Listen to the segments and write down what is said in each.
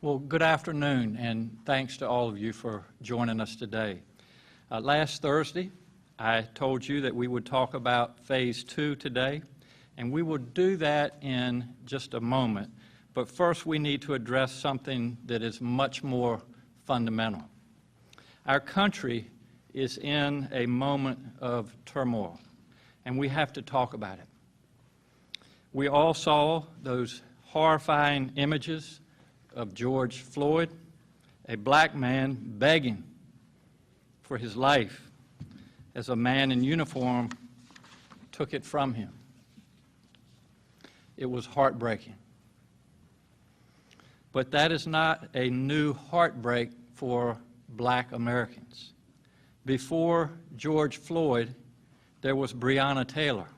Well, good afternoon, and thanks to all of you for joining us today. Last Thursday, I told you that we would talk about Phase 2 today, and we will do that in just a moment. But first, we need to address something that is much more fundamental. Our country is in a moment of turmoil, and we have to talk about it. We all saw those horrifying images of George Floyd, a black man begging for his life as a man in uniform took it from him. It was heartbreaking. But that is not a new heartbreak for black Americans. Before George Floyd, there was Breonna Taylor.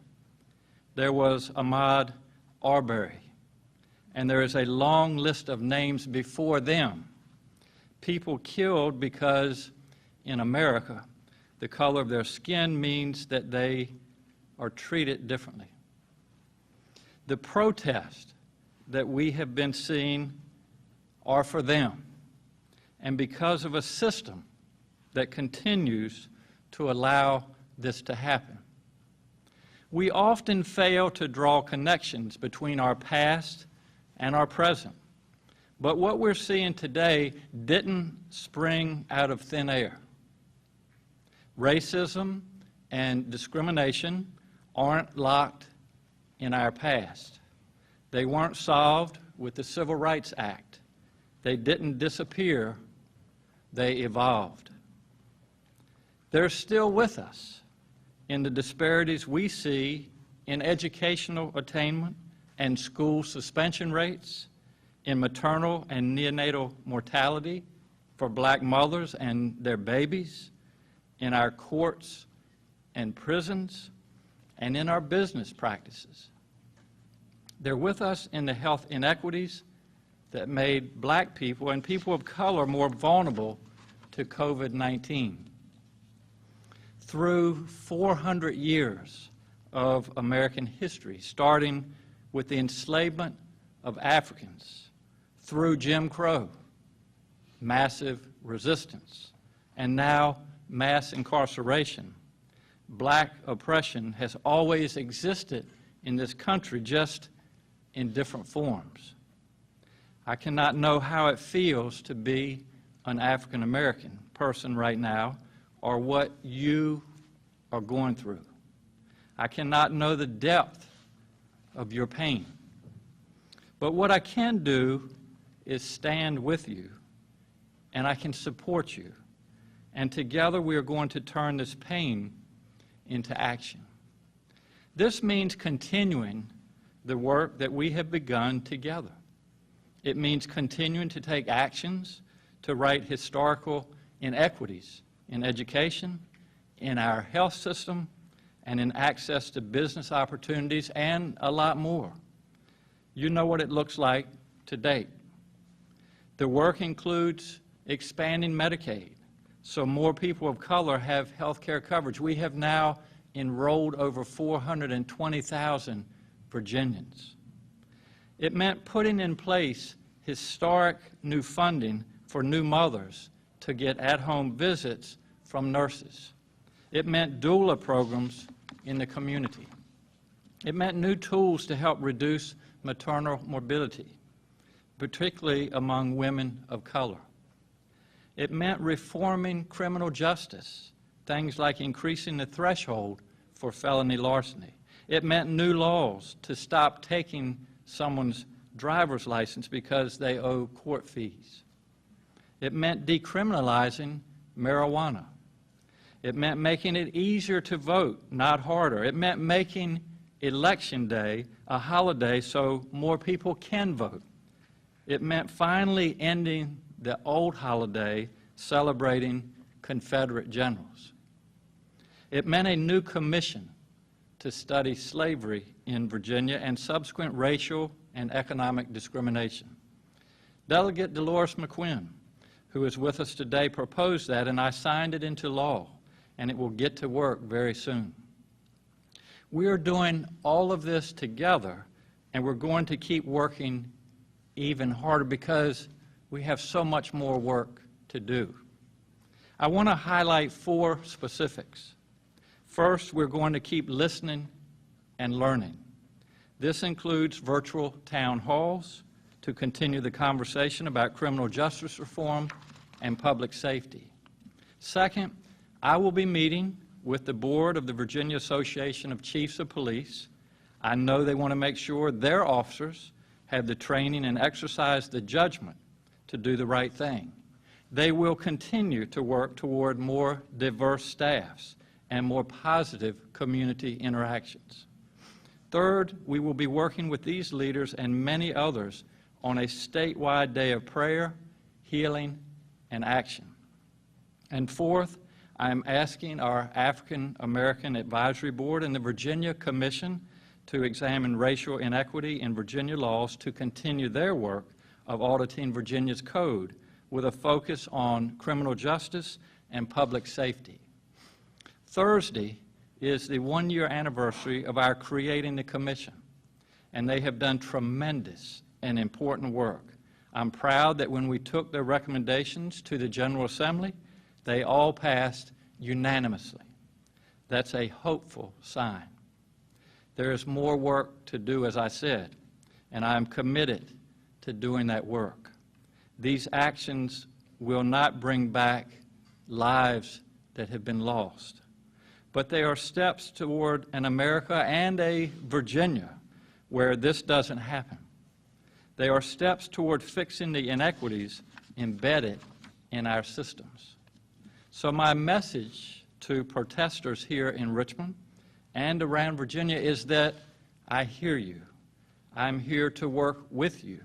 There was Ahmaud Arbery. And there is a long list of names before them. People killed because in America, the color of their skin means that they are treated differently. The protests that we have been seeing are for them, and because of a system that continues to allow this to happen. We often fail to draw connections between our past and our present. But what we're seeing today didn't spring out of thin air. Racism and discrimination aren't locked in our past. They weren't solved with the Civil Rights Act. They didn't disappear, they evolved. They're still with us in the disparities we see in educational attainment and school suspension rates, in maternal and neonatal mortality for black mothers and their babies, in our courts and prisons, and in our business practices. They're with us in the health inequities that made black people and people of color more vulnerable to COVID-19. Through 400 years of American history, starting with the enslavement of Africans, through Jim Crow, massive resistance, and now mass incarceration, black oppression has always existed in this country, just in different forms. I cannot know how it feels to be an African American person right now, or what you are going through. I cannot know the depth of your pain. But what I can do is stand with you, and I can support you. And together we are going to turn this pain into action. This means continuing the work that we have begun together. It means continuing to take actions to right historical inequities in education, in our health system, and in access to business opportunities, and a lot more. You know what it looks like to date. The work includes expanding Medicaid, so more people of color have health care coverage. We have now enrolled over 420,000 Virginians. It meant putting in place historic new funding for new mothers to get at-home visits from nurses. It meant doula programs in the community. It meant new tools to help reduce maternal morbidity, particularly among women of color. It meant reforming criminal justice, things like increasing the threshold for felony larceny. It meant new laws to stop taking someone's driver's license because they owe court fees. It meant decriminalizing marijuana. It meant making it easier to vote, not harder. It meant making Election Day a holiday so more people can vote. It meant finally ending the old holiday celebrating Confederate generals. It meant a new commission to study slavery in Virginia and subsequent racial and economic discrimination. Delegate Dolores McQuinn, who is with us today, proposed that, and I signed it into law, and it will get to work very soon. We are doing all of this together, and we're going to keep working even harder because we have so much more work to do. I want to highlight 4 specifics. First, we're going to keep listening and learning. This includes virtual town halls to continue the conversation about criminal justice reform and public safety. Second, I will be meeting with the board of the Virginia Association of Chiefs of Police. I know they want to make sure their officers have the training and exercise the judgment to do the right thing. They will continue to work toward more diverse staffs and more positive community interactions. Third, we will be working with these leaders and many others on a statewide day of prayer, healing, and action. And fourth, I am asking our African American Advisory Board and the Virginia Commission to examine racial inequity in Virginia laws to continue their work of auditing Virginia's code with a focus on criminal justice and public safety. Thursday is the 1-year anniversary of our creating the commission, and they have done tremendous and important work. I'm proud that when we took their recommendations to the General Assembly, they all passed unanimously. That's a hopeful sign. There is more work to do, as I said, and I am committed to doing that work. These actions will not bring back lives that have been lost, but they are steps toward an America and a Virginia where this doesn't happen. They are steps toward fixing the inequities embedded in our systems. So my message to protesters here in Richmond and around Virginia is that I hear you. I'm here to work with you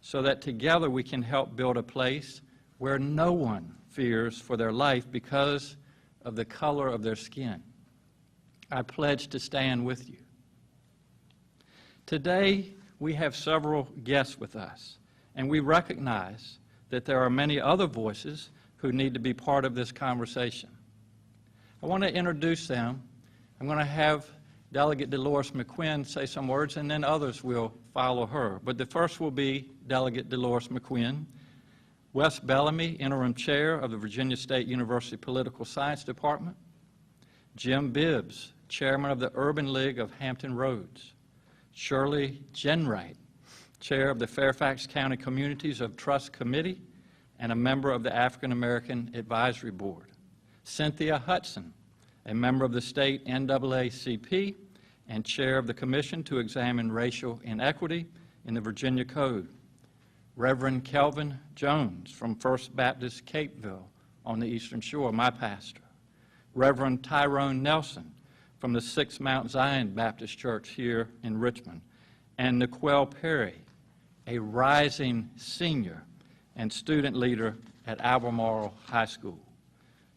so that together we can help build a place where no one fears for their life because of the color of their skin. I pledge to stand with you. Today, we have several guests with us, and we recognize that there are many other voices who need to be part of this conversation. I want to introduce them. I'm going to have Delegate Dolores McQuinn say some words, and then others will follow her. But the first will be Delegate Dolores McQuinn. Wes Bellamy, Interim Chair of the Virginia State University Political Science Department. Jim Bibbs, Chairman of the Urban League of Hampton Roads. Shirley Jenwright, Chair of the Fairfax County Communities of Trust Committee and a member of the African American Advisory Board. Cynthia Hudson, a member of the state NAACP and Chair of the Commission to examine racial inequity in the Virginia Code. Reverend Kelvin Jones from First Baptist Capeville on the Eastern Shore, my pastor. Reverend Tyrone Nelson from the Six Mount Zion Baptist Church here in Richmond. And Niquel Perry, a rising senior and student leader at Albemarle High School.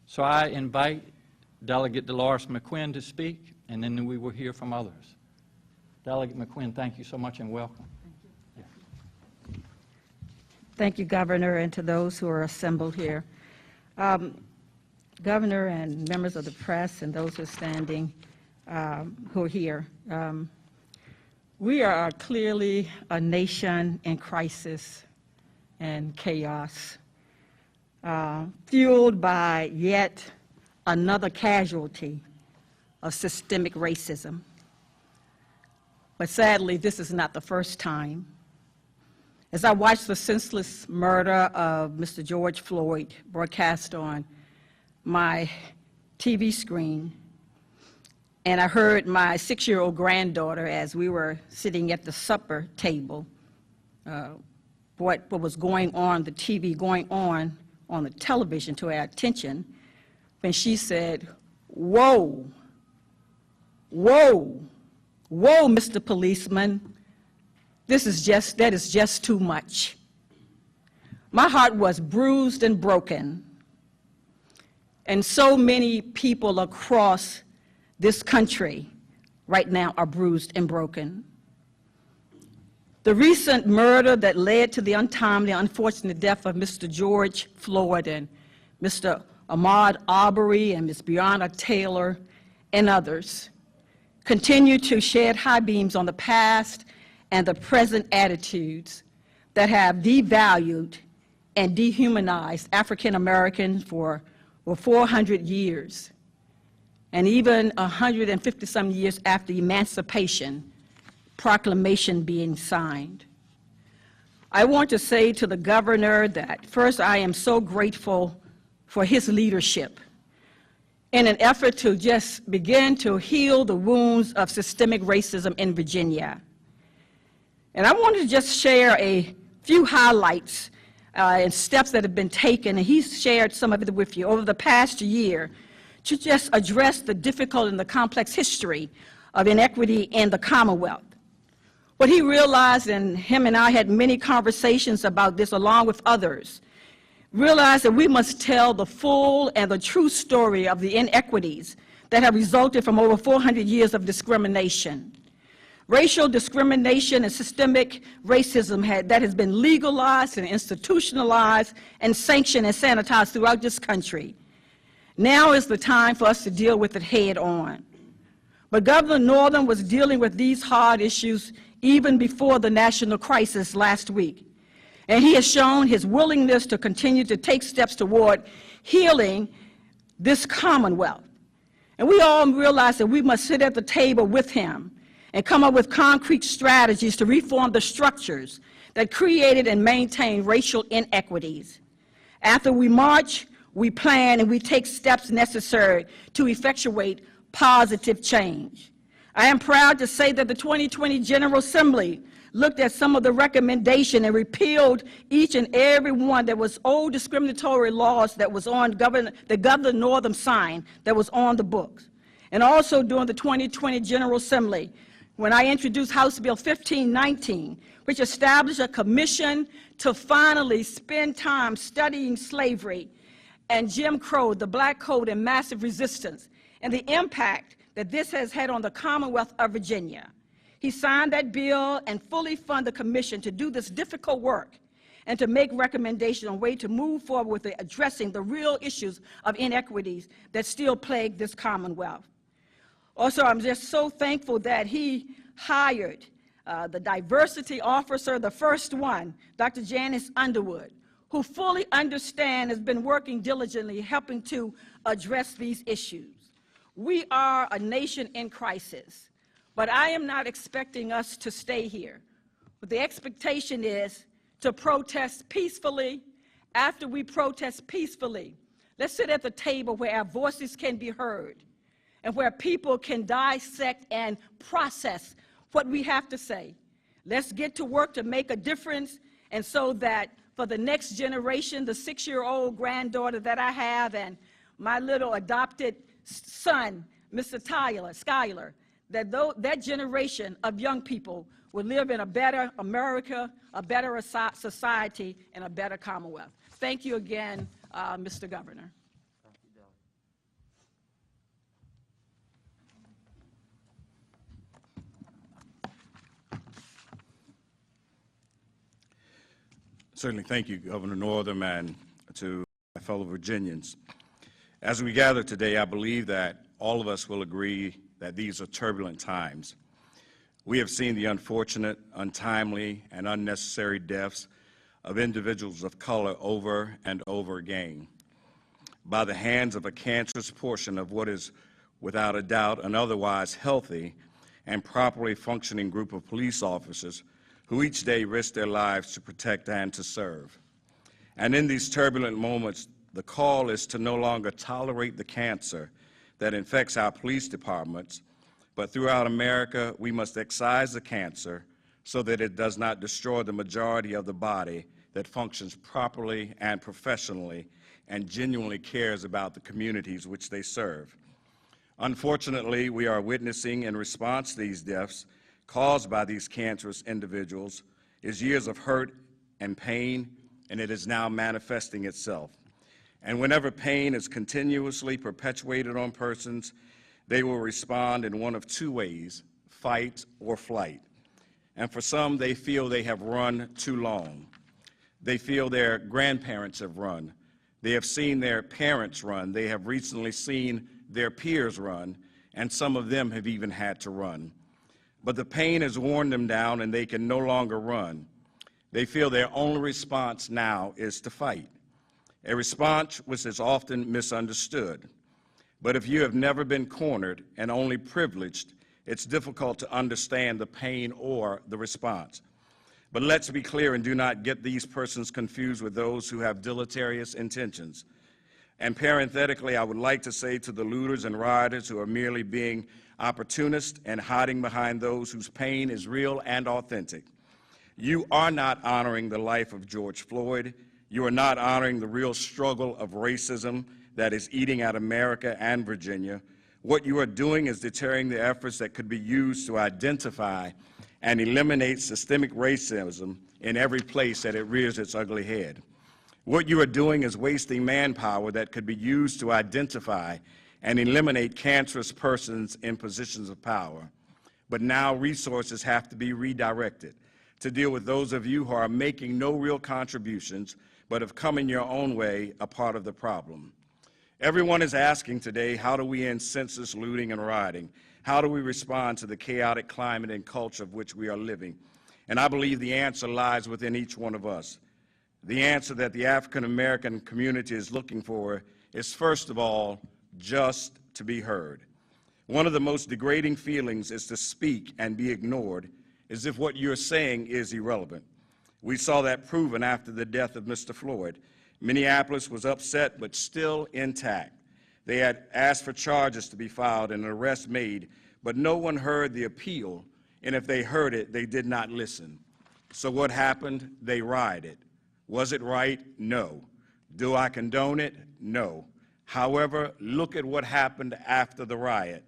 So I invite Delegate Dolores McQuinn to speak, and then we will hear from others. Delegate McQuinn, thank you so much and welcome. Thank you. Thank you, Governor, and to those who are assembled here. Governor and members of the press and those who are standing, who are here, we are clearly a nation in crisis and chaos, fueled by yet another casualty of systemic racism. But sadly, this is not the first time. As I watched the senseless murder of Mr. George Floyd broadcast on my TV screen, and I heard my 6-year-old granddaughter, as we were sitting at the supper table, what was going on, the TV going on the television to our attention, when she said, "Whoa, whoa, whoa, Mr. Policeman, that is just too much." My heart was bruised and broken, and so many people across this country right now are bruised and broken. The recent murder that led to the untimely, unfortunate death of Mr. George Floyd and Mr. Ahmaud Arbery and Ms. Breonna Taylor and others continue to shed high beams on the past and the present attitudes that have devalued and dehumanized African Americans for 400 years, and even 150-some years after Emancipation Proclamation being signed. I want to say to the governor that first, I am so grateful for his leadership in an effort to just begin to heal the wounds of systemic racism in Virginia. And I wanted to just share a few highlights and steps that have been taken, and he's shared some of it with you over the past year to just address the difficult and the complex history of inequity in the Commonwealth. What he realized, and him and I had many conversations about this along with others, realized that we must tell the full and the true story of the inequities that have resulted from over 400 years of discrimination. Racial discrimination and systemic racism that has been legalized and institutionalized and sanctioned and sanitized throughout this country. Now is the time for us to deal with it head on. But Governor Northam was dealing with these hard issues even before the national crisis last week. And he has shown his willingness to continue to take steps toward healing this Commonwealth. And we all realize that we must sit at the table with him and come up with concrete strategies to reform the structures that created and maintain racial inequities. After we march, we plan, and we take steps necessary to effectuate positive change. I am proud to say that the 2020 General Assembly looked at some of the recommendations and repealed each and every one that was old discriminatory laws that was on the Governor Northam signed that was on the books. And also during the 2020 General Assembly, when I introduced House Bill 1519, which established a commission to finally spend time studying slavery and Jim Crow, the Black Code, and massive resistance, and the impact that this has had on the Commonwealth of Virginia. He signed that bill and fully funded the commission to do this difficult work and to make recommendations on a way to move forward with addressing the real issues of inequities that still plague this Commonwealth. Also, I'm just so thankful that he hired the diversity officer, the first one, Dr. Janice Underwood, who fully understands, has been working diligently, helping to address these issues. We are a nation in crisis, but I am not expecting us to stay here. But the expectation is to protest peacefully. After we protest peacefully, let's sit at the table where our voices can be heard and where people can dissect and process what we have to say. Let's get to work to make a difference, and so that for the next generation, the 6-year-old granddaughter that I have and my little adopted son, Mr. Skyler, that that generation of young people will live in a better America, a better society, and a better Commonwealth. Thank you again, Mr. Governor. Certainly, thank you, Governor Northam, and to my fellow Virginians. As we gather today, I believe that all of us will agree that these are turbulent times. We have seen the unfortunate, untimely, and unnecessary deaths of individuals of color over and over again by the hands of a cancerous portion of what is, without a doubt, an otherwise healthy and properly functioning group of police officers who each day risk their lives to protect and to serve. And in these turbulent moments, the call is to no longer tolerate the cancer that infects our police departments, but throughout America, we must excise the cancer so that it does not destroy the majority of the body that functions properly and professionally and genuinely cares about the communities which they serve. Unfortunately, we are witnessing, in response to these deaths caused by these cancerous individuals, is years of hurt and pain, and it is now manifesting itself. And whenever pain is continuously perpetuated on persons, they will respond in one of two ways: fight or flight. And for some, they feel they have run too long. They feel their grandparents have run. They have seen their parents run. They have recently seen their peers run, and some of them have even had to run. But the pain has worn them down, and they can no longer run. They feel their only response now is to fight, a response which is often misunderstood. But if you have never been cornered and only privileged, it's difficult to understand the pain or the response. But let's be clear and do not get these persons confused with those who have deleterious intentions. And parenthetically, I would like to say to the looters and rioters who are merely being opportunists and hiding behind those whose pain is real and authentic, you are not honoring the life of George Floyd. You are not honoring the real struggle of racism that is eating at America and Virginia. What you are doing is deterring the efforts that could be used to identify and eliminate systemic racism in every place that it rears its ugly head. What you are doing is wasting manpower that could be used to identify and eliminate cancerous persons in positions of power. But now resources have to be redirected to deal with those of you who are making no real contributions but have come in your own way a part of the problem. Everyone is asking today, how do we end senseless looting and rioting? How do we respond to the chaotic climate and culture of which we are living? And I believe the answer lies within each one of us. The answer that the African American community is looking for is, first of all, just to be heard. One of the most degrading feelings is to speak and be ignored, as if what you're saying is irrelevant. We saw that proven after the death of Mr. Floyd. Minneapolis was upset but still intact. They had asked for charges to be filed and an arrest made, but no one heard the appeal, and if they heard it, they did not listen. So what happened? They rioted. Was it right? No. Do I condone it? No. However, look at what happened after the riot.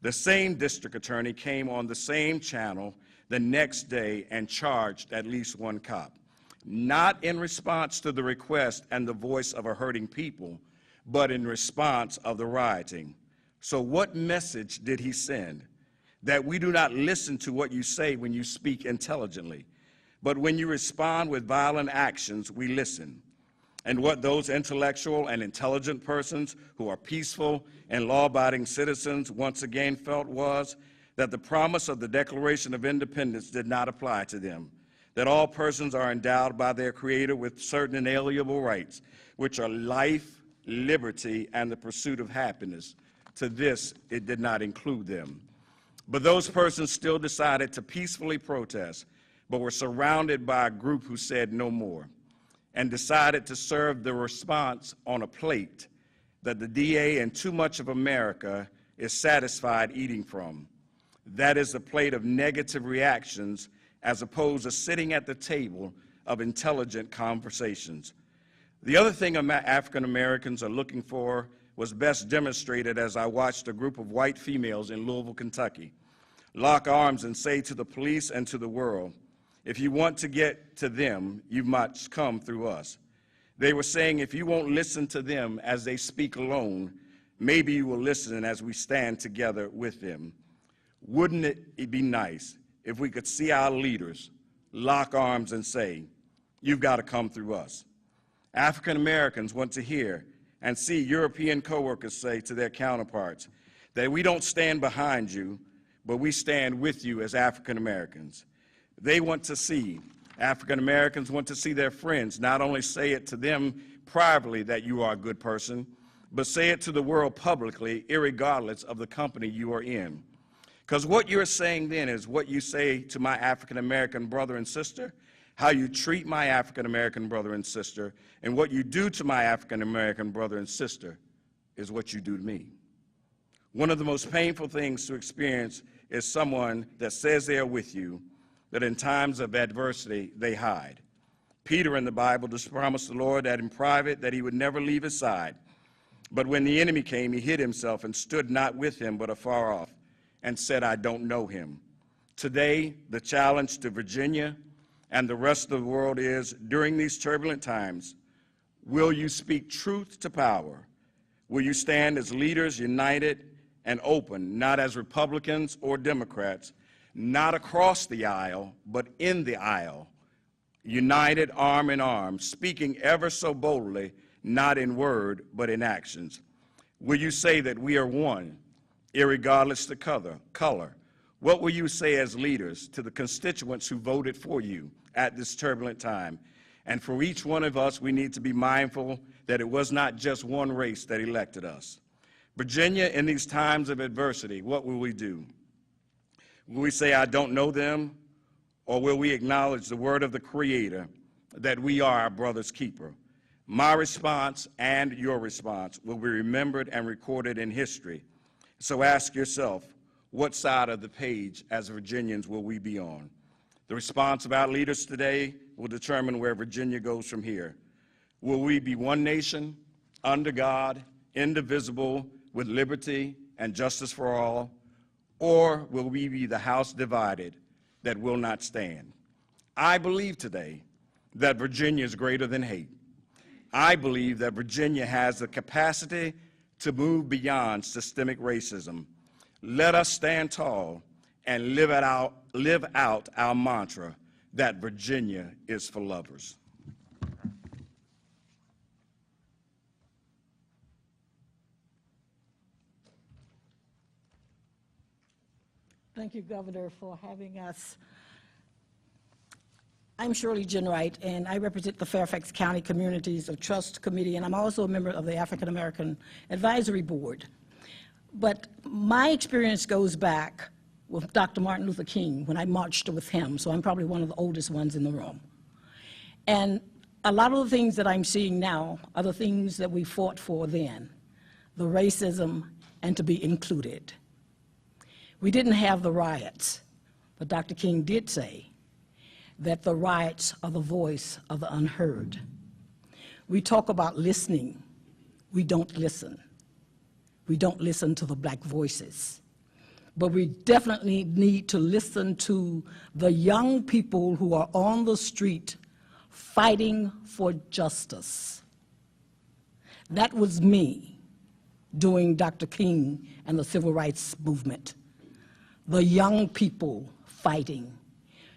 The same district attorney came on the same channel the next day and charged at least one cop, not in response to the request and the voice of a hurting people, but in response of the rioting. So what message did he send? That we do not listen to what you say when you speak intelligently, but when you respond with violent actions, we listen. And what those intellectual and intelligent persons who are peaceful and law-abiding citizens once again felt was that the promise of the Declaration of Independence did not apply to them, that all persons are endowed by their Creator with certain inalienable rights, which are life, liberty, and the pursuit of happiness. To this, it did not include them. But those persons still decided to peacefully protest, but were surrounded by a group who said no more, and decided to serve the response on a plate that the DA and too much of America is satisfied eating from. That is a plate of negative reactions as opposed to sitting at the table of intelligent conversations. The other thing African Americans are looking for was best demonstrated as I watched a group of white females in Louisville, Kentucky, lock arms and say to the police and to the world, if you want to get to them, you must come through us. They were saying if you won't listen to them as they speak alone, maybe you will listen as we stand together with them. Wouldn't it be nice if we could see our leaders lock arms and say, you've got to come through us? African Americans want to hear and see European coworkers say to their counterparts that we don't stand behind you, but we stand with you as African Americans. They want to see, African Americans want to see their friends not only say it to them privately that you are a good person, but say it to the world publicly, irregardless of the company you are in. Because what you're saying then is what you say to my African American brother and sister, how you treat my African American brother and sister, and what you do to my African American brother and sister is what you do to me. One of the most painful things to experience is someone that says they are with you, that in times of adversity they hide. Peter in the Bible just promised the Lord that in private that he would never leave his side. But when the enemy came, he hid himself and stood not with him but afar off and said, I don't know him. Today, the challenge to Virginia and the rest of the world is, during these turbulent times, will you speak truth to power? Will you stand as leaders united and open, not as Republicans or Democrats, not across the aisle, but in the aisle, united arm in arm, speaking ever so boldly, not in word, but in actions? Will you say that we are one, irregardless of color, What will you say as leaders to the constituents who voted for you at this turbulent time? And for each one of us, we need to be mindful that it was not just one race that elected us. Virginia, in these times of adversity, what will we do? Will we say, I don't know them? Or will we acknowledge the word of the Creator that we are our brother's keeper? My response and your response will be remembered and recorded in history. So ask yourself, what side of the page as Virginians will we be on? The response of our leaders today will determine where Virginia goes from here. Will we be one nation, under God, indivisible, with liberty and justice for all? Or will we be the house divided that will not stand? I believe today that Virginia is greater than hate. I believe that Virginia has the capacity to move beyond systemic racism. Let us stand tall and live out our mantra that Virginia is for lovers. Thank you, Governor, for having us. I'm Shirley Jenwright, and I represent the Fairfax County Communities of Trust Committee, and I'm also a member of the African American Advisory Board. But my experience goes back with Dr. Martin Luther King when I marched with him, so I'm probably one of the oldest ones in the room. And a lot of the things that I'm seeing now are the things that we fought for then, the racism and to be included. We didn't have the riots, but Dr. King did say that the riots are the voice of the unheard. We talk about listening. We don't listen. We don't listen to the black voices. But we definitely need to listen to the young people who are on the street fighting for justice. That was me during Dr. King and the Civil Rights Movement. The young people fighting.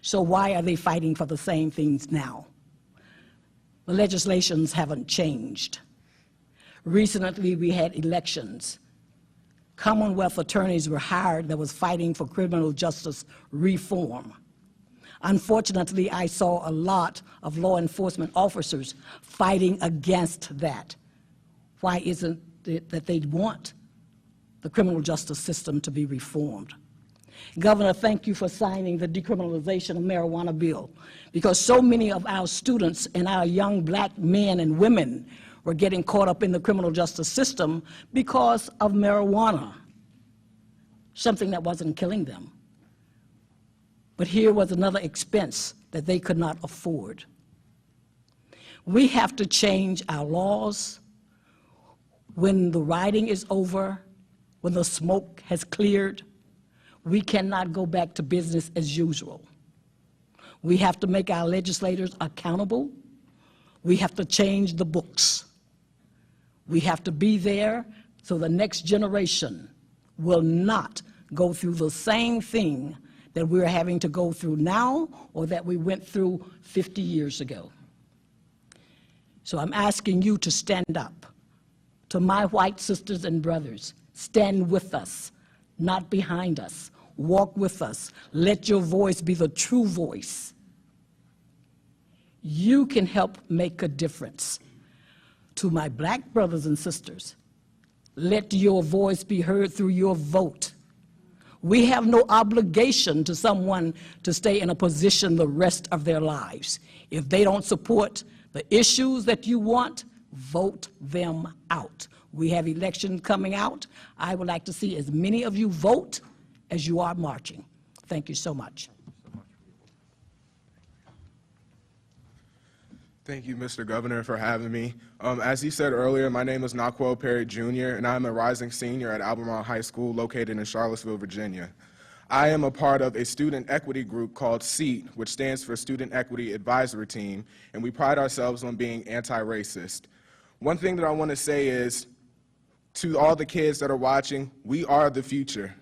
So why are they fighting for the same things now? The legislations haven't changed. Recently, we had elections. Commonwealth attorneys were hired that was fighting for criminal justice reform. Unfortunately, I saw a lot of law enforcement officers fighting against that. Why isn't it that they want the criminal justice system to be reformed? Governor, thank you for signing the decriminalization of marijuana bill, because so many of our students and our young black men and women were getting caught up in the criminal justice system because of marijuana, something that wasn't killing them. But here was another expense that they could not afford. We have to change our laws. When the rioting is over, when the smoke has cleared, we cannot go back to business as usual. We have to make our legislators accountable. We have to change the books. We have to be there so the next generation will not go through the same thing that we're having to go through now or that we went through 50 years ago. So I'm asking you to stand up. To my white sisters and brothers, stand with us, not behind us. Walk with us. Let your voice be the true voice. You can help make a difference. To my black brothers and sisters, let your voice be heard through your vote. We have no obligation to someone to stay in a position the rest of their lives. If they don't support the issues that you want, vote them out. We have elections coming out. I would like to see as many of you vote as you are marching. Thank you so much. Thank you, Mr. Governor, for having me. As he said earlier, my name is Naquel Perry Jr., and I'm a rising senior at Albemarle High School located in Charlottesville, Virginia. I am a part of a student equity group called SEAT, which stands for Student Equity Advisory Team, and we pride ourselves on being anti-racist. One thing that I want to say is, to all the kids that are watching, we are the future.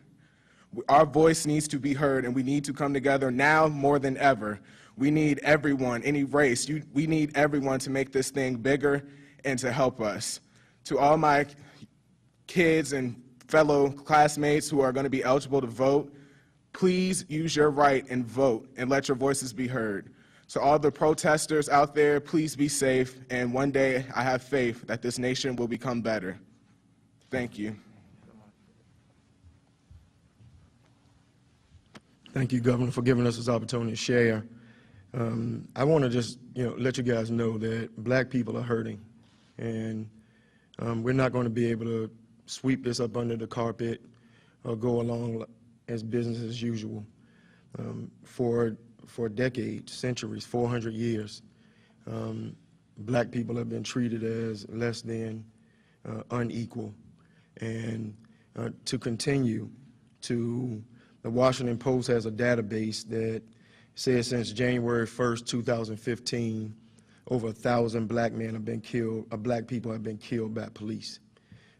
Our voice needs to be heard, and we need to come together now more than ever. We need everyone, any race, we need everyone to make this thing bigger and to help us. To all my kids and fellow classmates who are going to be eligible to vote, Please use your right and vote and let your voices be heard. To all the protesters out there, please be safe, and one day I have faith that this nation will become better. Thank you. Thank you, Governor, for giving us this opportunity to share. I want to just, let you guys know that black people are hurting, and we're not going to be able to sweep this up under the carpet or go along as business as usual. For decades, centuries, 400 years, black people have been treated as less than, unequal, and to continue to. The Washington Post has a database that says since January 1st, 2015, over 1,000 black men have been killed, black people have been killed by police.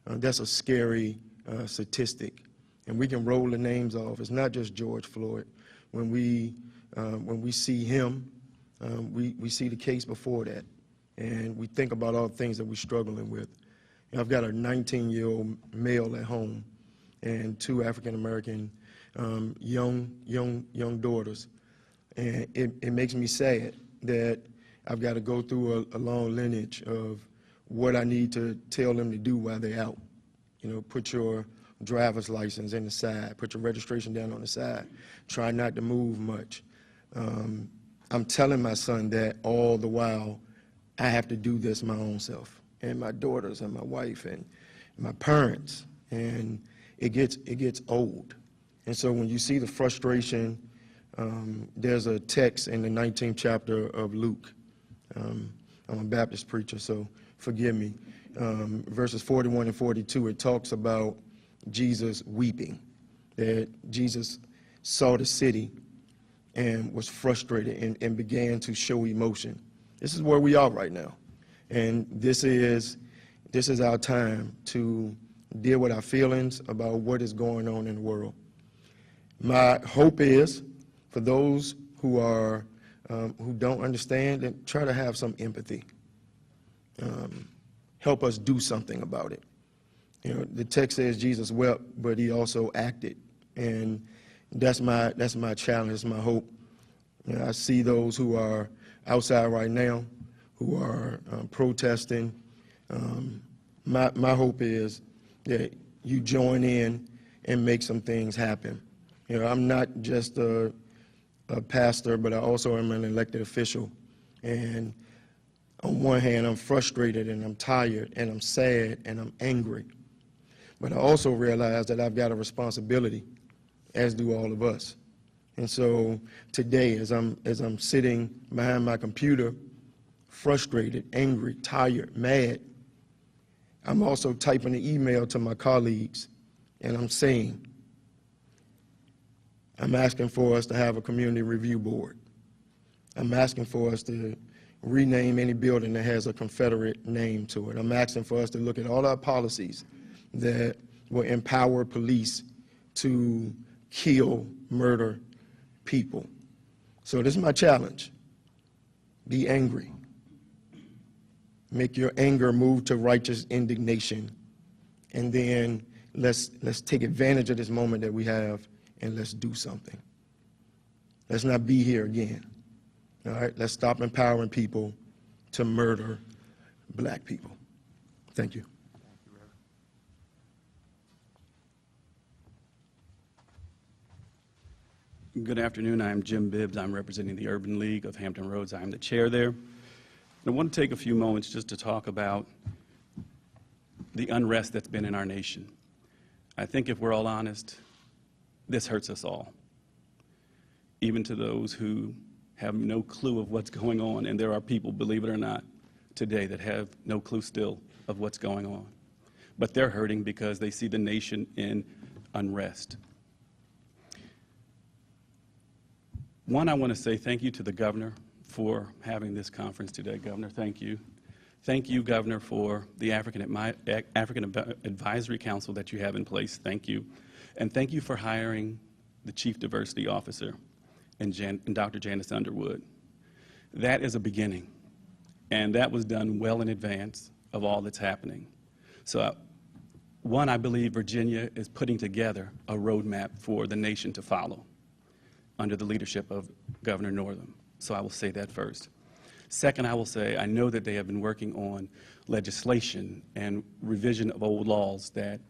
That's a scary statistic, and we can roll the names off. It's not just George Floyd. When we see him, we see the case before that, and we think about all the things that we're struggling with. I've got a 19-year-old male at home and 2 African-American young daughters, and it makes me sad that I've got to go through a long lineage of what I need to tell them to do while they're out. Put your driver's license in the side, put your registration down on the side, try not to move much. I'm telling my son that all the while I have to do this my own self, and my daughters and my wife and my parents, and it gets old. And so when you see the frustration, there's a text in the 19th chapter of Luke. I'm a Baptist preacher, so forgive me. Verses 41 and 42, it talks about Jesus weeping, that Jesus saw the city and was frustrated and began to show emotion. This is where we are right now. And this is our time to deal with our feelings about what is going on in the world. My hope is for those who don't understand, and try to have some empathy. Help us do something about it. The text says Jesus wept, but he also acted, and that's my challenge, that's my hope. I see those who are outside right now, who are protesting. My hope is that you join in and make some things happen. I'm not just a pastor, but I also am an elected official. And on one hand, I'm frustrated and I'm tired and I'm sad and I'm angry. But I also realize that I've got a responsibility, as do all of us. And so today, as I'm sitting behind my computer, frustrated, angry, tired, mad, I'm also typing an email to my colleagues, and I'm saying, I'm asking for us to have a community review board. I'm asking for us to rename any building that has a Confederate name to it. I'm asking for us to look at all our policies that will empower police to kill, murder people. So this is my challenge. Be angry. Make your anger move to righteous indignation. And then let's take advantage of this moment that we have, and let's do something. Let's not be here again. All right, let's stop empowering people to murder black people. Thank you. Good afternoon. I'm Jim Bibbs. I'm representing the Urban League of Hampton Roads. I'm the chair there. And I want to take a few moments just to talk about the unrest that's been in our nation. I think if we're all honest, this hurts us all, even to those who have no clue of what's going on. And there are people, believe it or not, today that have no clue still of what's going on. But they're hurting because they see the nation in unrest. One, I want to say thank you to the governor for having this conference today. Governor, thank you. Thank you, Governor, for the African Advisory Council that you have in place. Thank you. And thank you for hiring the Chief Diversity Officer and Dr. Janice Underwood. That is a beginning, and that was done well in advance of all that's happening. So, one, I believe Virginia is putting together a roadmap for the nation to follow. under the leadership of Governor Northam. So I will say that first. Second, I will say I know that they have been working on legislation and revision of old laws that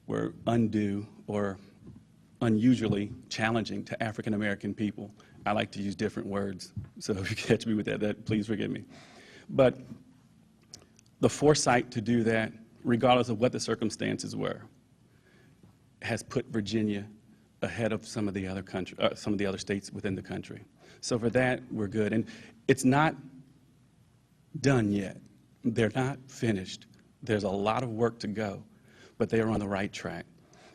were undue or unusually challenging to African American people. I like to use different words, so if you catch me with that, please forgive me. But the foresight to do that, regardless of what the circumstances were, has put Virginia ahead of some of the other states within the country. So for that, we're good. And it's not done yet. They're not finished. There's a lot of work to go, but they are on the right track.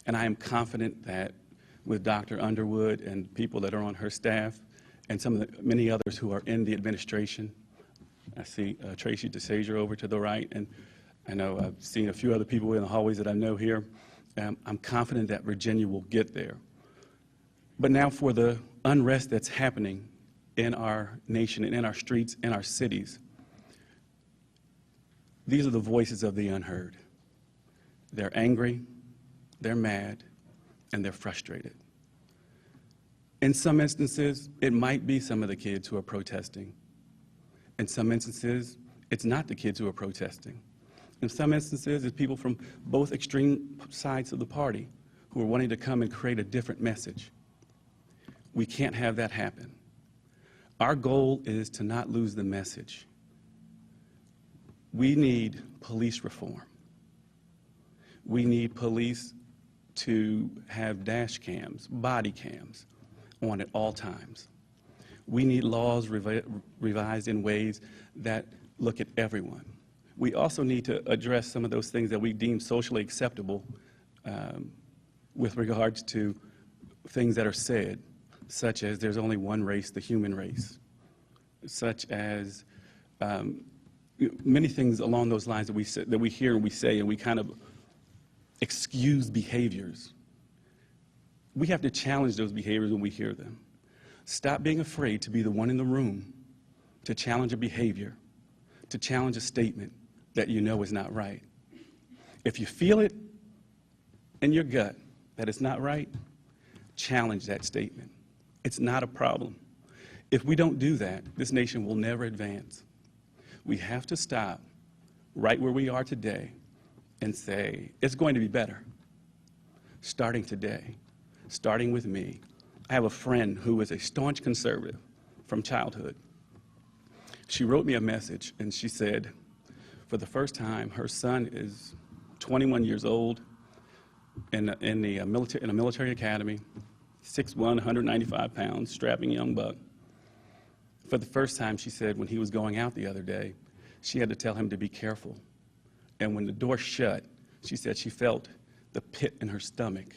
And I am confident that with Dr. Underwood and people that are on her staff and some of the many others who are in the administration, I see Tracy DeSager over to the right, and I know I've seen a few other people in the hallways that I know here. I'm confident that Virginia will get there. But now for the unrest that's happening in our nation and in our streets, in our cities, these are the voices of the unheard. They're angry, they're mad, and they're frustrated. In some instances, it might be some of the kids who are protesting. In some instances, it's not the kids who are protesting. In some instances, it's people from both extreme sides of the party who are wanting to come and create a different message. We can't have that happen. Our goal is to not lose the message. We need police reform. We need police to have dash cams, body cams on at all times. We need laws revised in ways that look at everyone. We also need to address some of those things that we deem socially acceptable with regards to things that are said, such as there's only one race, the human race, such as many things along those lines that we hear and we say, and we kind of excuse behaviors. We have to challenge those behaviors when we hear them. Stop being afraid to be the one in the room to challenge a behavior, to challenge a statement that you know is not right. If you feel it in your gut that it's not right, challenge that statement. It's not a problem. If we don't do that, this nation will never advance. We have to stop right where we are today and say, it's going to be better, starting today, starting with me. I have a friend who is a staunch conservative from childhood. She wrote me a message, and she said, for the first time, her son is 21 years old in a military academy, 6'1", 195 pounds, strapping young buck. For the first time, she said, when he was going out the other day, she had to tell him to be careful. And when the door shut, she said she felt the pit in her stomach.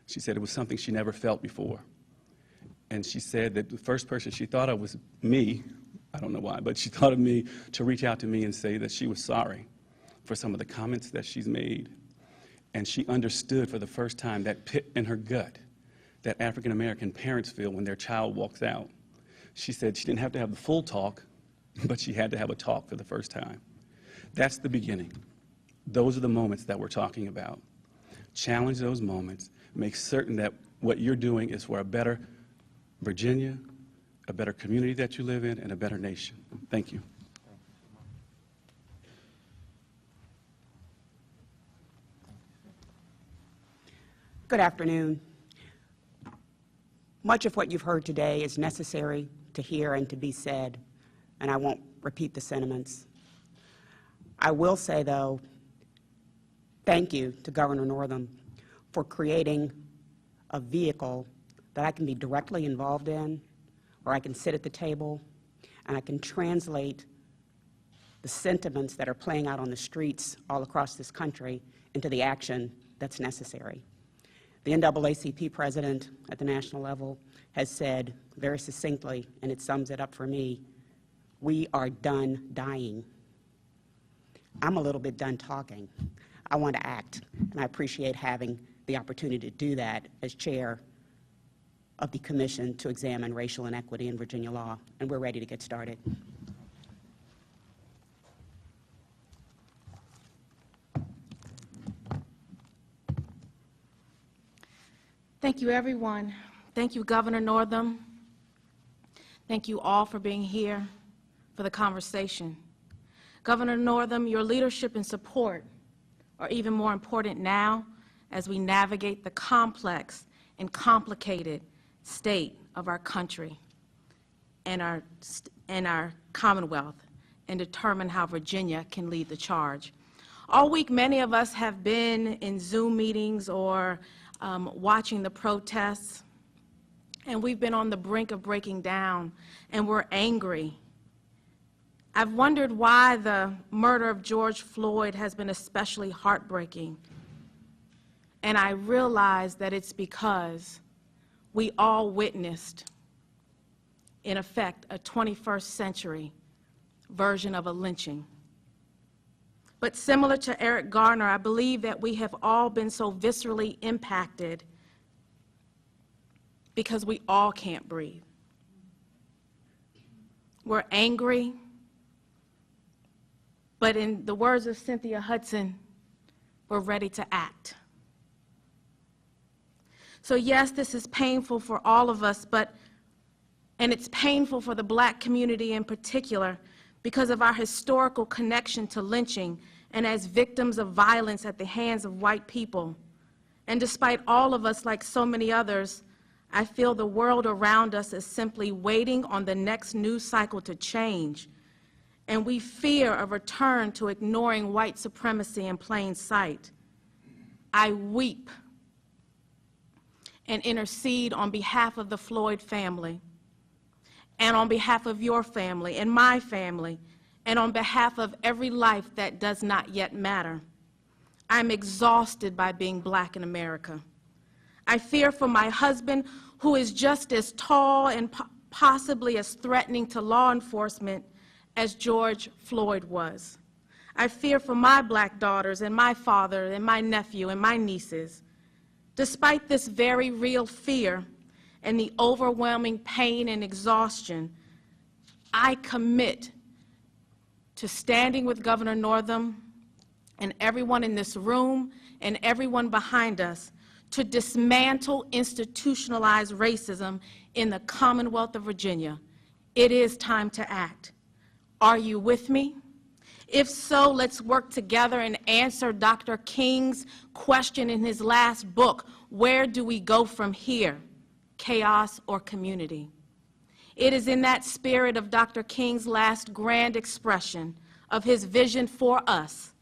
She said it was something she never felt before. And she said that the first person she thought of was me. I don't know why, but she thought of me to reach out to me and say that she was sorry for some of the comments that she's made. And she understood for the first time that pit in her gut that African American parents feel when their child walks out. She said she didn't have to have the full talk, but she had to have a talk for the first time. That's the beginning. Those are the moments that we're talking about. Challenge those moments. Make certain that what you're doing is for a better Virginia, a better community that you live in, and a better nation. Thank you. Good afternoon. Much of what you've heard today is necessary to hear and to be said, and I won't repeat the sentiments. I will say, though, thank you to Governor Northam for creating a vehicle that I can be directly involved in, where I can sit at the table and I can translate the sentiments that are playing out on the streets all across this country into the action that's necessary. The NAACP president at the national level has said very succinctly, and it sums it up for me, we are done dying. I'm a little bit done talking. I want to act, and I appreciate having the opportunity to do that as chair of the Commission to Examine Racial Inequity in Virginia Law, and we're ready to get started. Thank you, everyone. Thank you, Governor Northam. Thank you all for being here for the conversation. Governor Northam, your leadership and support are even more important now as we navigate the complex and complicated state of our country and our Commonwealth, and determine how Virginia can lead the charge. All week, many of us have been in Zoom meetings or watching the protests, and we've been on the brink of breaking down, and we're angry. I've wondered why the murder of George Floyd has been especially heartbreaking, and I realize that it's because we all witnessed, in effect, a 21st century version of a lynching. But similar to Eric Garner, I believe that we have all been so viscerally impacted because we all can't breathe. We're angry, but in the words of Cynthia Hudson, we're ready to act. So yes, this is painful for all of us, and it's painful for the Black community in particular because of our historical connection to lynching and as victims of violence at the hands of white people. And despite all of us, like so many others, I feel the world around us is simply waiting on the next news cycle to change, and we fear a return to ignoring white supremacy in plain sight. I weep and intercede on behalf of the Floyd family, and on behalf of your family and my family, and on behalf of every life that does not yet matter. I'm exhausted by being Black in America. I fear for my husband, who is just as tall and possibly as threatening to law enforcement as George Floyd was. I fear for my Black daughters and my father and my nephew and my nieces. Despite this very real fear and the overwhelming pain and exhaustion, I commit to standing with Governor Northam and everyone in this room and everyone behind us to dismantle institutionalized racism in the Commonwealth of Virginia. It is time to act. Are you with me? If so, let's work together and answer Dr. King's question in his last book, where do we go from here? Chaos or community? It is in that spirit of Dr. King's last grand expression of his vision for us.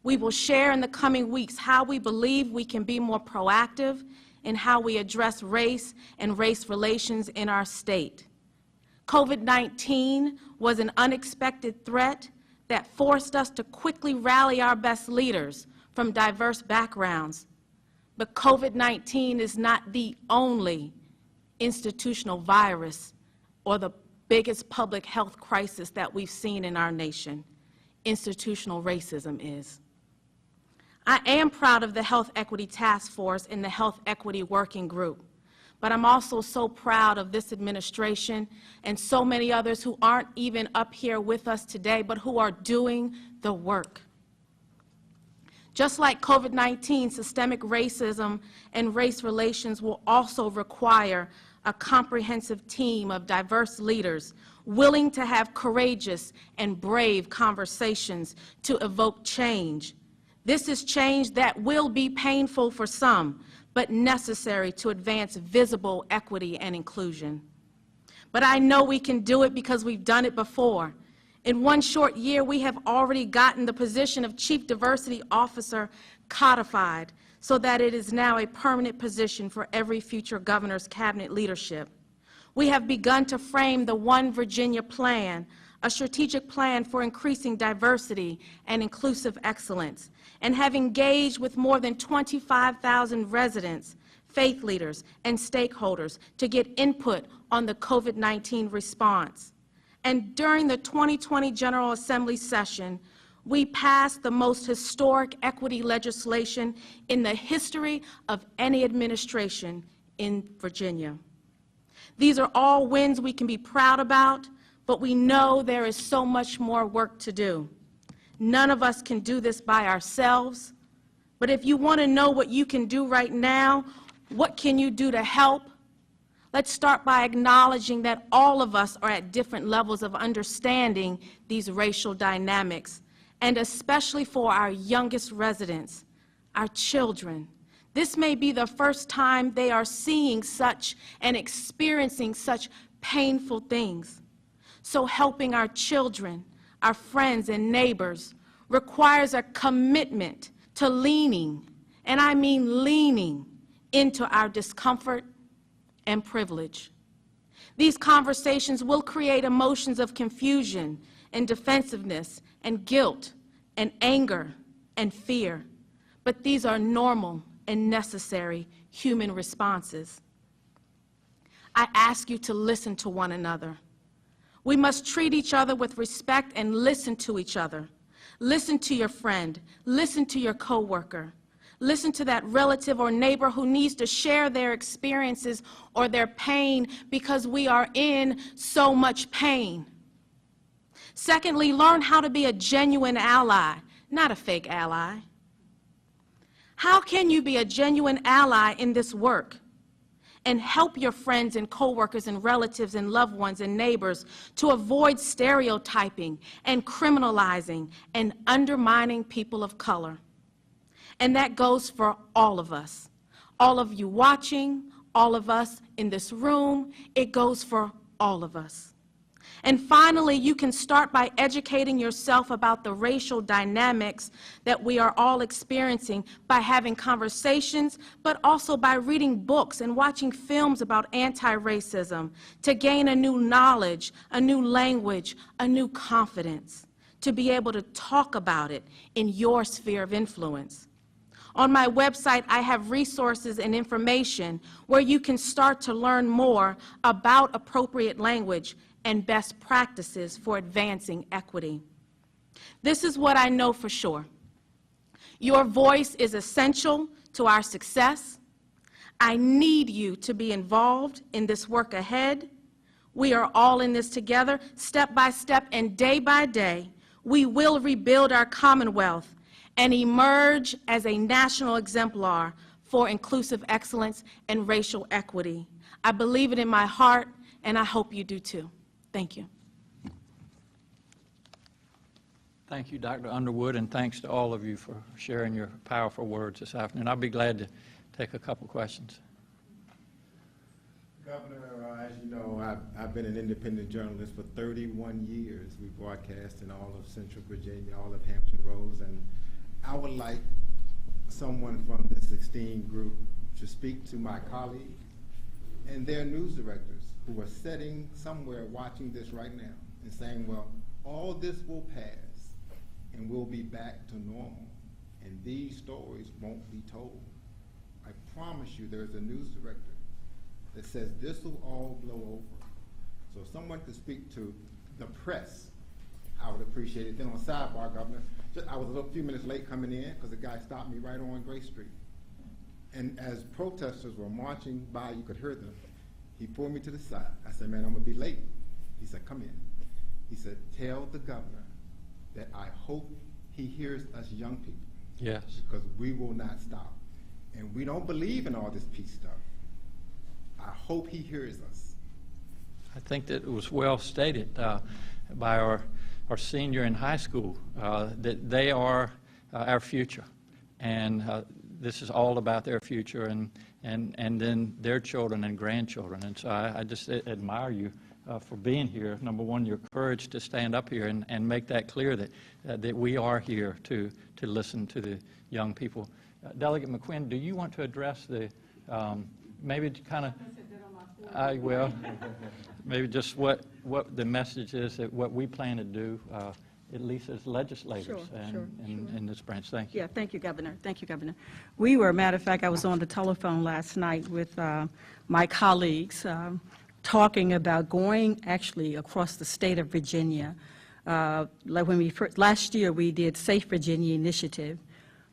We will share in the coming weeks how we believe we can be more proactive in how we address race and race relations in our state. COVID-19 was an unexpected threat that forced us to quickly rally our best leaders from diverse backgrounds. But COVID-19 is not the only institutional virus or the biggest public health crisis that we've seen in our nation. Institutional racism is. I am proud of the Health Equity Task Force and the Health Equity Working Group, but I'm also so proud of this administration and so many others who aren't even up here with us today, but who are doing the work. Just like COVID-19, systemic racism and race relations will also require a comprehensive team of diverse leaders willing to have courageous and brave conversations to evoke change. This is change that will be painful for some, but necessary to advance visible equity and inclusion. But I know we can do it because we've done it before. In one short year, we have already gotten the position of Chief Diversity Officer codified so that it is now a permanent position for every future governor's cabinet leadership. We have begun to frame the One Virginia Plan, a strategic plan for increasing diversity and inclusive excellence, and have engaged with more than 25,000 residents, faith leaders, and stakeholders to get input on the COVID-19 response. And during the 2020 General Assembly session, we passed the most historic equity legislation in the history of any administration in Virginia. These are all wins we can be proud about, but we know there is so much more work to do. None of us can do this by ourselves, but if you want to know what you can do right now, what can you do to help? Let's start by acknowledging that all of us are at different levels of understanding these racial dynamics, and especially for our youngest residents, our children. This may be the first time they are seeing such and experiencing such painful things. So helping our children, our friends and neighbors requires a commitment to leaning, and I mean leaning, into our discomfort and privilege. These conversations will create emotions of confusion and defensiveness and guilt and anger and fear, but these are normal and necessary human responses. I ask you to listen to one another. We must treat each other with respect and listen to each other. Listen to your friend. Listen to your coworker. Listen to that relative or neighbor who needs to share their experiences or their pain because we are in so much pain. Secondly, learn how to be a genuine ally, not a fake ally. How can you be a genuine ally in this work and help your friends and coworkers and relatives and loved ones and neighbors to avoid stereotyping and criminalizing and undermining people of color? And that goes for all of us. All of you watching, all of us in this room, it goes for all of us. And finally, you can start by educating yourself about the racial dynamics that we are all experiencing by having conversations, but also by reading books and watching films about anti-racism to gain a new knowledge, a new language, a new confidence, to be able to talk about it in your sphere of influence. On my website, I have resources and information where you can start to learn more about appropriate language and best practices for advancing equity. This is what I know for sure. Your voice is essential to our success. I need you to be involved in this work ahead. We are all in this together, step by step and day by day. We will rebuild our Commonwealth and emerge as a national exemplar for inclusive excellence and racial equity. I believe it in my heart, and I hope you do too. Thank you. Thank you, Dr. Underwood, and thanks to all of you for sharing your powerful words this afternoon. I'll be glad to take a couple questions. Governor, as you know, I've been an independent journalist for 31 years. We broadcast in all of Central Virginia, all of Hampton Roads, and I would like someone from this esteemed group to speak to my colleagues and their news directors who are sitting somewhere watching this right now and saying, well, all this will pass and we'll be back to normal, and these stories won't be told. I promise you there's a news director that says this will all blow over. So if someone could speak to the press, I would appreciate it. Then on sidebar, Governor, I was a few minutes late coming in because the guy stopped me right on Grace Street. And as protesters were marching by, you could hear them. He pulled me to the side. I said, man, I'm gonna be late. He said, come in. He said, tell the governor that I hope he hears us young people. Yes. Because we will not stop. And we don't believe in all this peace stuff. I hope he hears us. I think that it was well stated by our senior in high school, that they are our future. And this is all about their future and then their children and grandchildren. And so I just admire you for being here. Number one, your courage to stand up here and make that clear that we are here to listen to the young people. Delegate McQuinn, do you want to address the, maybe kind of, I will, maybe just what the message is, that what we plan to do, at least as legislators in this branch. Thank you. Yeah, thank you, Governor. Thank you, Governor. We were, matter of fact, I was on the telephone last night with my colleagues talking about going actually across the state of Virginia. Like when last year we did Safe Virginia Initiative,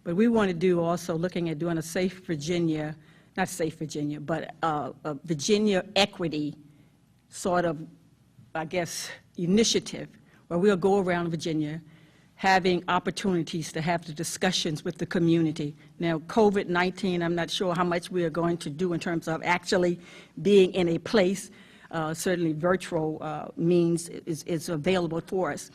but we want to do also looking at doing a Safe Virginia, not Safe Virginia, but a Virginia equity sort of, I guess, initiative where we'll go around Virginia, having opportunities to have the discussions with the community. Now, COVID-19, I'm not sure how much we are going to do in terms of actually being in a place. Certainly virtual means is available for us.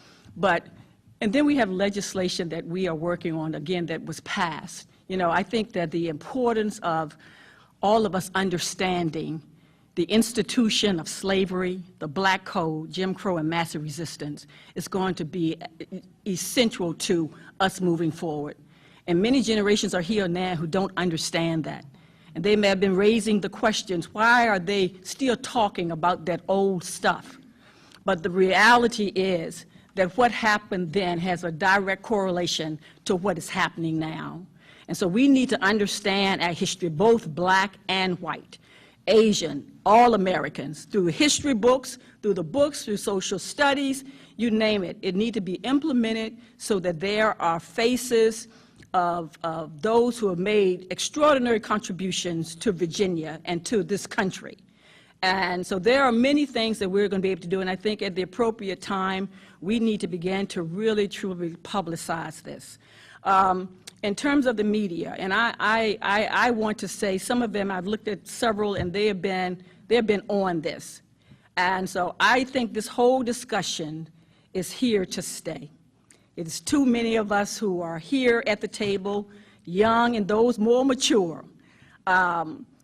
And then we have legislation that we are working on, again, that was passed. You know, I think that the importance of all of us understanding the institution of slavery, the Black Code, Jim Crow, and massive resistance is going to be essential to us moving forward. And many generations are here now who don't understand that. And they may have been raising the questions, why are they still talking about that old stuff? But the reality is that what happened then has a direct correlation to what is happening now. And so we need to understand our history, both Black and white, Asian, all Americans, through history books, through social studies, you name it. It needs to be implemented so that there are faces of those who have made extraordinary contributions to Virginia and to this country. And so there are many things that we're going to be able to do, and I think at the appropriate time, we need to begin to really, truly publicize this. In terms of the media, and I want to say some of them, I've looked at several, and they have been on this. And so I think this whole discussion is here to stay. It's too many of us who are here at the table, young and those more mature,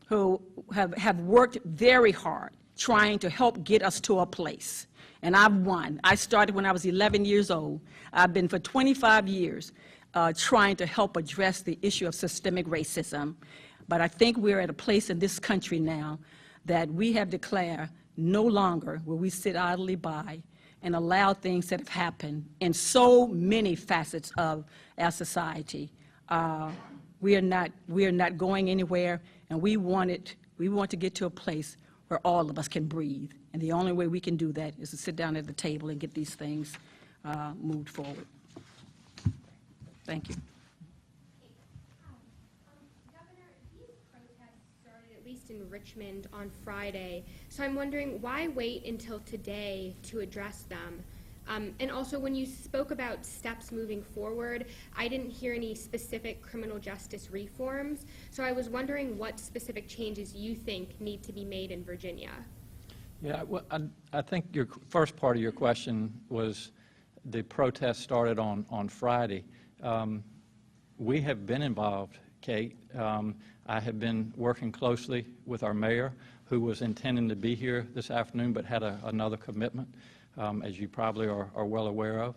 who have worked very hard trying to help get us to a place. And I've won. I started when I was 11 years old. I've been for 25 years trying to help address the issue of systemic racism. But I think we're at a place in this country now that we have declared no longer will we sit idly by and allow things that have happened in so many facets of our society. We are not going anywhere, and we want to get to a place where all of us can breathe. And the only way we can do that is to sit down at the table and get these things moved forward. Thank you. Governor, these protests started at least in Richmond on Friday, so I'm wondering why wait until today to address them? And also, when you spoke about steps moving forward, I didn't hear any specific criminal justice reforms, so I was wondering what specific changes you think need to be made in Virginia. Yeah, well, I think your first part of your question was the protest started on Friday. We have been involved, Kate. I have been working closely with our mayor, who was intending to be here this afternoon but had another commitment, as you probably are well aware of.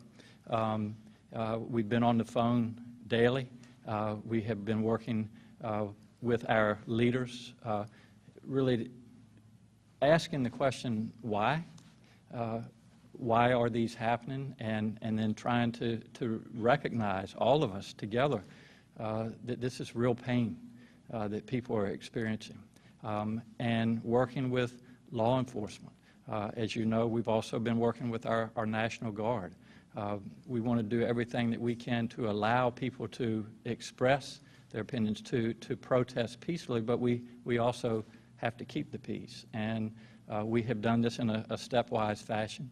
We've been on the phone daily. We have been working with our leaders, really asking the question, why? Why are these happening? And then trying to recognize, all of us together, that this is real pain that people are experiencing. And working with law enforcement. As you know, we've also been working with our National Guard. We want to do everything that we can to allow people to express their opinions, to protest peacefully, but we also have to keep the peace. And we have done this in a stepwise fashion,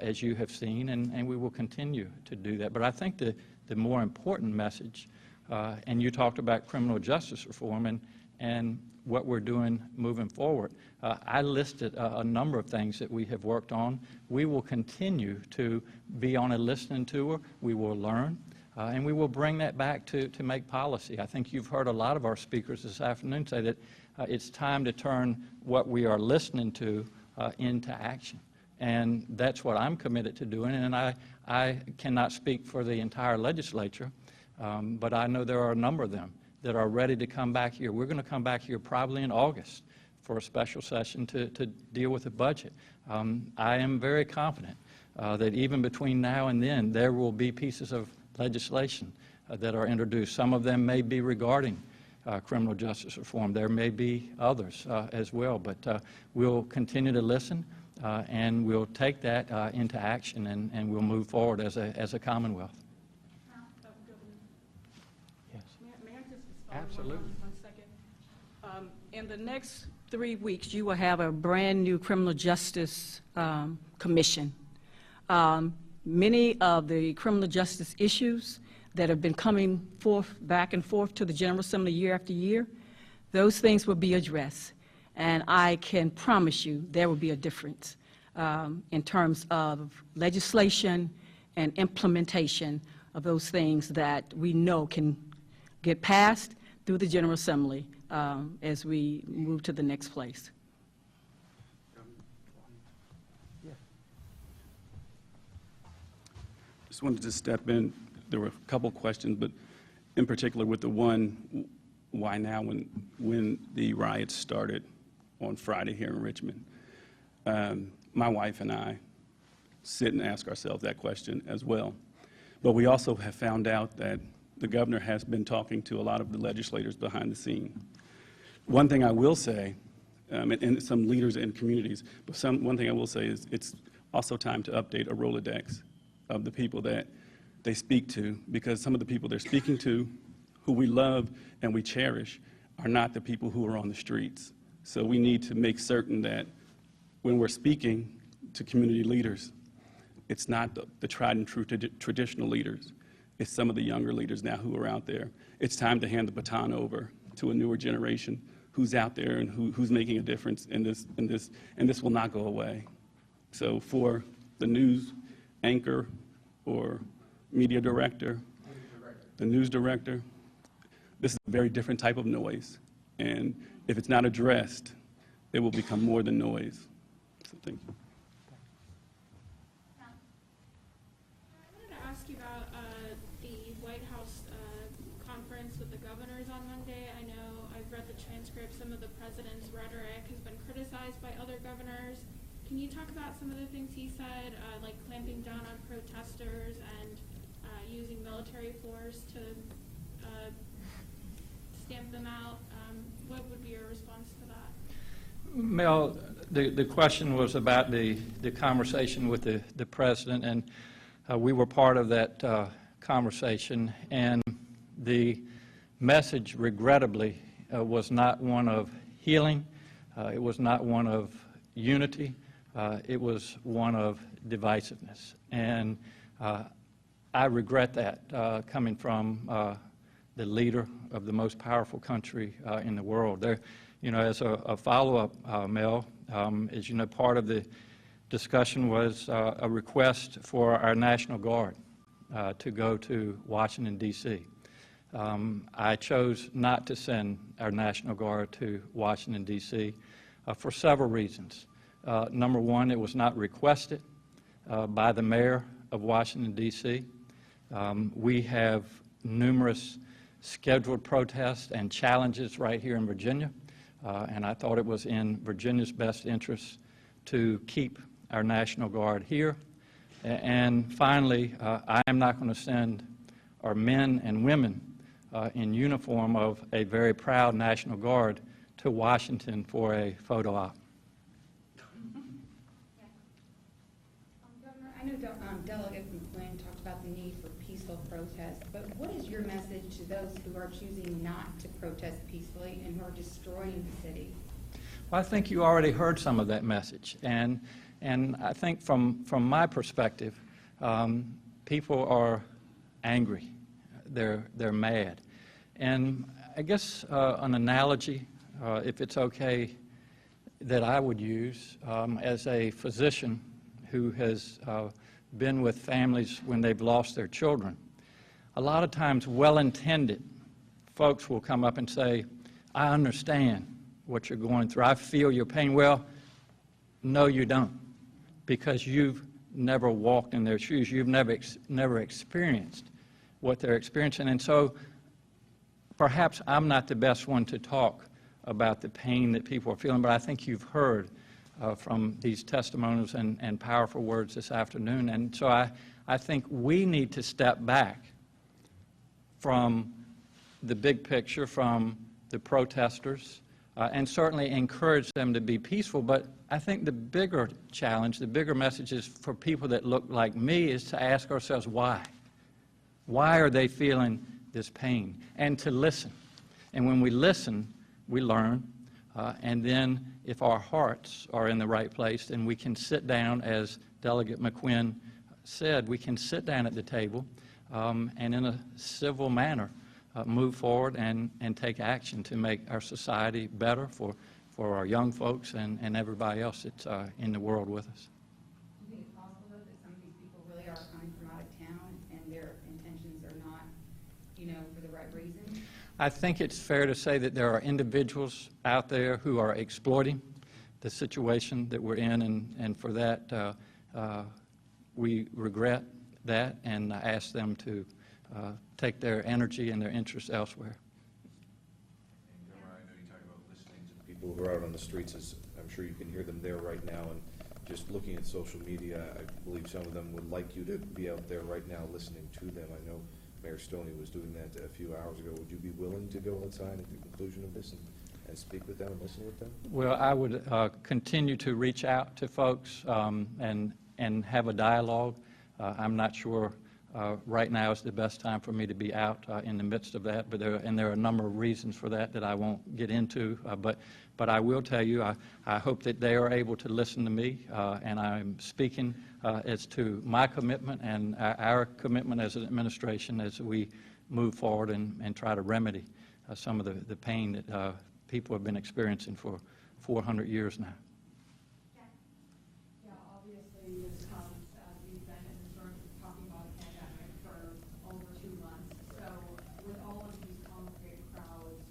as you have seen, and we will continue to do that. But I think the more important message, and you talked about criminal justice reform and what we're doing moving forward. I listed a number of things that we have worked on. We will continue to be on a listening tour. We will learn, and we will bring that back to make policy. I think you've heard a lot of our speakers this afternoon say that it's time to turn what we are listening to into action. And that's what I'm committed to doing, and I cannot speak for the entire legislature, but I know there are a number of them that are ready to come back here. We're going to come back here probably in August for a special session to deal with the budget. I am very confident that even between now and then, there will be pieces of legislation that are introduced. Some of them may be regarding criminal justice reform. There may be others as well, but we'll continue to listen and we'll take that into action and we'll move forward as a Commonwealth. Absolutely. One second. In the next 3 weeks, you will have a brand new criminal justice commission. many of the criminal justice issues that have been coming forth, back and forth to the General Assembly year after year, those things will be addressed. And I can promise you there will be a difference in terms of legislation and implementation of those things that we know can get passed through the General Assembly as we move to the next place. Just wanted to step in. There were a couple questions, but in particular with the one, why now, when the riots started on Friday here in Richmond. My wife and I sit and ask ourselves that question as well. But we also have found out that the governor has been talking to a lot of the legislators behind the scene. One thing I will say, and some leaders in communities, but one thing I will say is it's also time to update a Rolodex of the people that they speak to, because some of the people they're speaking to, who we love and we cherish, are not the people who are on the streets. So we need to make certain that when we're speaking to community leaders, it's not the tried and true traditional leaders. It's some of the younger leaders now who are out there. It's time to hand the baton over to a newer generation who's out there and who's making a difference in this, and this will not go away. So for the news anchor or media director, the news director, this is a very different type of noise. And if it's not addressed, it will become more than noise. So thank you. I wanted to ask you about the White House conference with the governors on Monday. I know I've read the transcript. Some of the president's rhetoric has been criticized by other governors. Can you talk about some of the things he said, like clamping down on protesters and using military force to stamp them out? What would be your response to that? Mel, the question was about the conversation with the president, and we were part of that conversation, and the message, regrettably, was not one of healing. It was not one of unity. It was one of divisiveness. And I regret that coming from the leader of the most powerful country in the world. There, you know, as a follow-up, Mel, as you know, part of the discussion was a request for our National Guard to go to Washington, D.C. I chose not to send our National Guard to Washington, D.C. For several reasons. Number one, it was not requested by the mayor of Washington, D.C. We have numerous scheduled protests and challenges right here in Virginia, and I thought it was in Virginia's best interest to keep our National Guard here. And finally, I am not going to send our men and women in uniform of a very proud National Guard to Washington for a photo op. Governor, I know Delegate McQuinn talked about the need for peaceful protest, but what is your message to those who are choosing not to protest peacefully and who are destroying the city? Well, I think you already heard some of that message, and I think from my perspective, people are angry. They're mad, and I guess an analogy, if it's okay, that I would use as a physician who has been with families when they've lost their children. A lot of times, well-intended folks will come up and say, I understand what you're going through. I feel your pain. Well, no, you don't, because you've never walked in their shoes. You've never experienced what they're experiencing. And so perhaps I'm not the best one to talk about the pain that people are feeling, but I think you've heard from these testimonials and powerful words this afternoon. And so I think we need to step back from the big picture, from the protesters, and certainly encourage them to be peaceful. But I think the bigger challenge, the bigger message is for people that look like me is to ask ourselves why. Why are they feeling this pain? And to listen. And when we listen, we learn. And then if our hearts are in the right place, then we can sit down, as Delegate McQuinn said, we can sit down at the table and in a civil manner move forward and take action to make our society better for our young folks and everybody else that's in the world with us. Do you think it's possible, though, that some of these people really are coming from out of town and their intentions are not, for the right reasons? I think it's fair to say that there are individuals out there who are exploiting the situation that we're in, and for that, we regret that and ask them to take their energy and their interests elsewhere. And Governor, I know you talk about listening to the people who are out on the streets, as I'm sure you can hear them there right now, and just looking at social media, I believe some of them would like you to be out there right now listening to them. I know Mayor Stoney was doing that a few hours ago. Would you be willing to go inside at the conclusion of this and speak with them and listen with them? Well, I would continue to reach out to folks and have a dialogue. I'm not sure right now is the best time for me to be out in the midst of that, but there are a number of reasons for that I won't get into. But I will tell you, I hope that they are able to listen to me, and I'm speaking as to my commitment and our commitment as an administration as we move forward and try to remedy some of the pain that people have been experiencing for 400 years now. Yeah, obviously this comes as we've been in sort of talking about a pandemic for over 2 months. So with all of these congregated crowds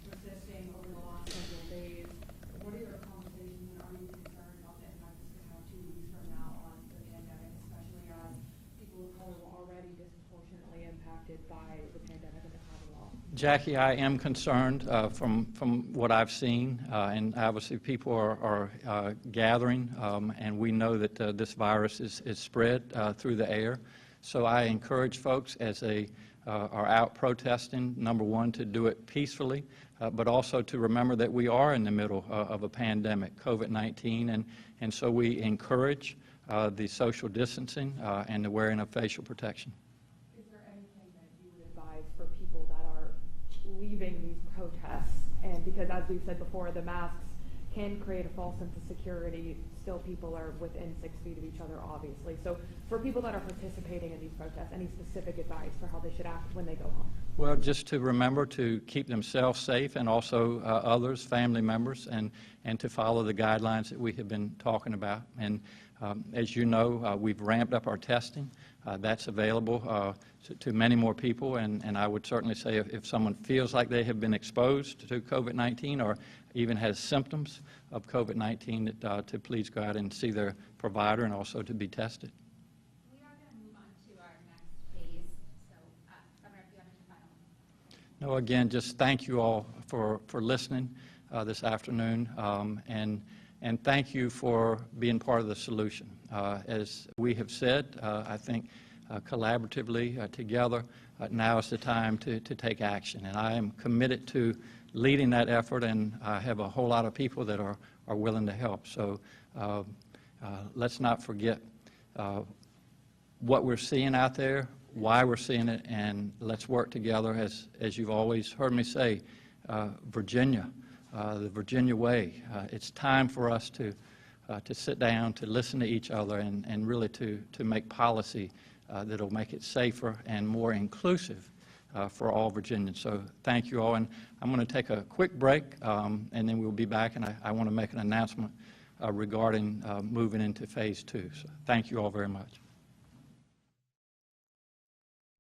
persisting over the last several days, what are your conversations and are you concerned about the impact this could have 2 weeks from now on the pandemic, especially as people of color were already disproportionately impacted by the pandemic and the Commonwealth? Jackie, I am concerned from what I've seen, and obviously people are gathering, and we know that this virus is spread through the air. So I encourage folks as they are out protesting, number one, to do it peacefully, but also to remember that we are in the middle of a pandemic, COVID-19, and so we encourage the social distancing and the wearing of facial protection. Is there anything that you would advise for people that are leaving these protests? And because as we've said before, the masks can create a false sense of security. Still people are within 6 feet of each other, obviously. So for people that are participating in these protests, any specific advice for how they should act when they go home? Well, just to remember to keep themselves safe and also others, family members, and to follow the guidelines that we have been talking about. And as you know, we've ramped up our testing. That's available to many more people, and I would certainly say if someone feels like they have been exposed to COVID-19 or even has symptoms of COVID-19, to please go out and see their provider and also to be tested. We are going to move on to our next phase, so Governor, if you have any final. No, again, just thank you all for listening this afternoon, and thank you for being part of the solution. As we have said, I think collaboratively together, now is the time to take action. And I am committed to leading that effort, and I have a whole lot of people that are willing to help. So let's not forget what we're seeing out there, why we're seeing it, and let's work together, as you've always heard me say, Virginia, the Virginia way. It's time for us to sit down, to listen to each other, and really to make policy that'll make it safer and more inclusive for all Virginians. So thank you all, and I'm going to take a quick break, and then we'll be back, and I want to make an announcement regarding moving into phase 2. So thank you all very much.